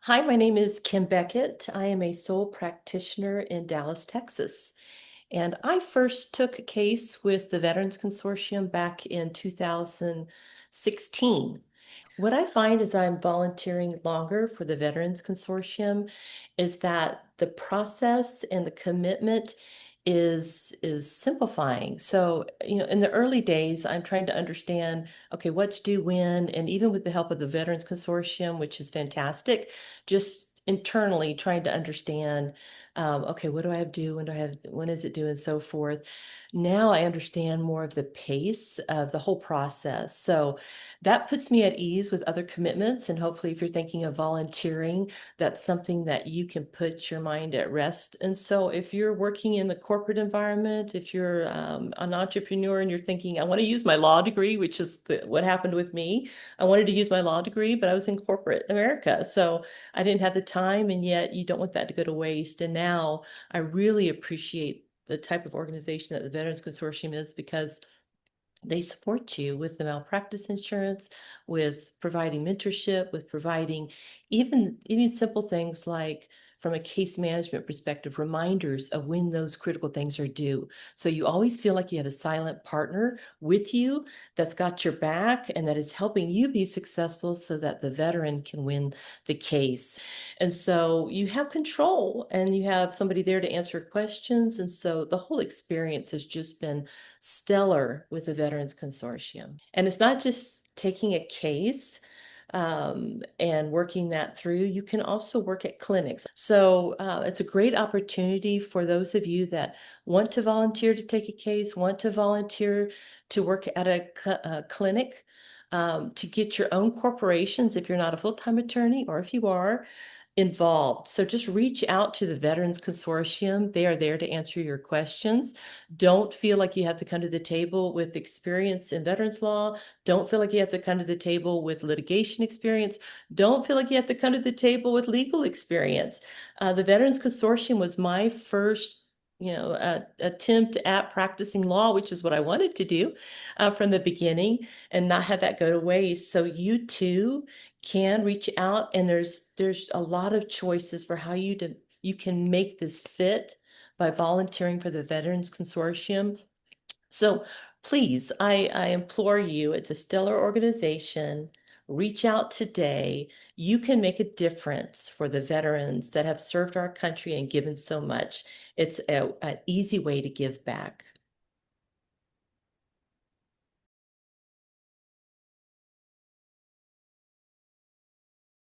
Hi, my name is Kim Beckett. I am a sole practitioner in Dallas, Texas. And I first took a case with the Veterans Consortium back in 2016. What I find as I'm volunteering longer for the Veterans Consortium is that the process and the commitment is simplifying. So, in the early days, I'm trying to understand, okay, what's due when, and even with the help of the Veterans Consortium, which is fantastic, just internally trying to understand, okay, what do I have due? When do I have, when is it due, and so forth. Now I understand more of the pace of the whole process. So that puts me at ease with other commitments. And hopefully, if you're thinking of volunteering, that's something that you can put your mind at rest. And so, if you're working in the corporate environment, if you're an entrepreneur and you're thinking, I want to use my law degree, which is what happened with me. I wanted to use my law degree, but I was in corporate America. So I didn't have the time. And yet, you don't want that to go to waste. And now I really appreciate the type of organization that the Veterans Consortium is because they support you with the malpractice insurance, with providing mentorship, with providing even simple things like, from a case management perspective, reminders of when those critical things are due. So you always feel like you have a silent partner with you that's got your back and that is helping you be successful so that the veteran can win the case. And so you have control and you have somebody there to answer questions. And so the whole experience has just been stellar with the Veterans Consortium. And it's not just taking a case and working that through. You can also work at clinics. So it's a great opportunity for those of you that want to volunteer to take a case, want to volunteer to work at a clinic, to get your own corporations, if you're not a full-time attorney, or if you are, involved. So just reach out to the Veterans Consortium. They are there to answer your questions. Don't feel like you have to come to the table with experience in veterans law. Don't feel like you have to come to the table with litigation experience. Don't feel like you have to come to the table with legal experience. The Veterans Consortium was my first attempt at practicing law, which is what I wanted to do from the beginning, and not have that go to waste. So you too can reach out, and there's a lot of choices for how you can make this fit by volunteering for the Veterans Consortium. So please, I implore you, it's a stellar organization. Reach out today. You can make a difference for the veterans that have served our country and given so much. It's an easy way to give back.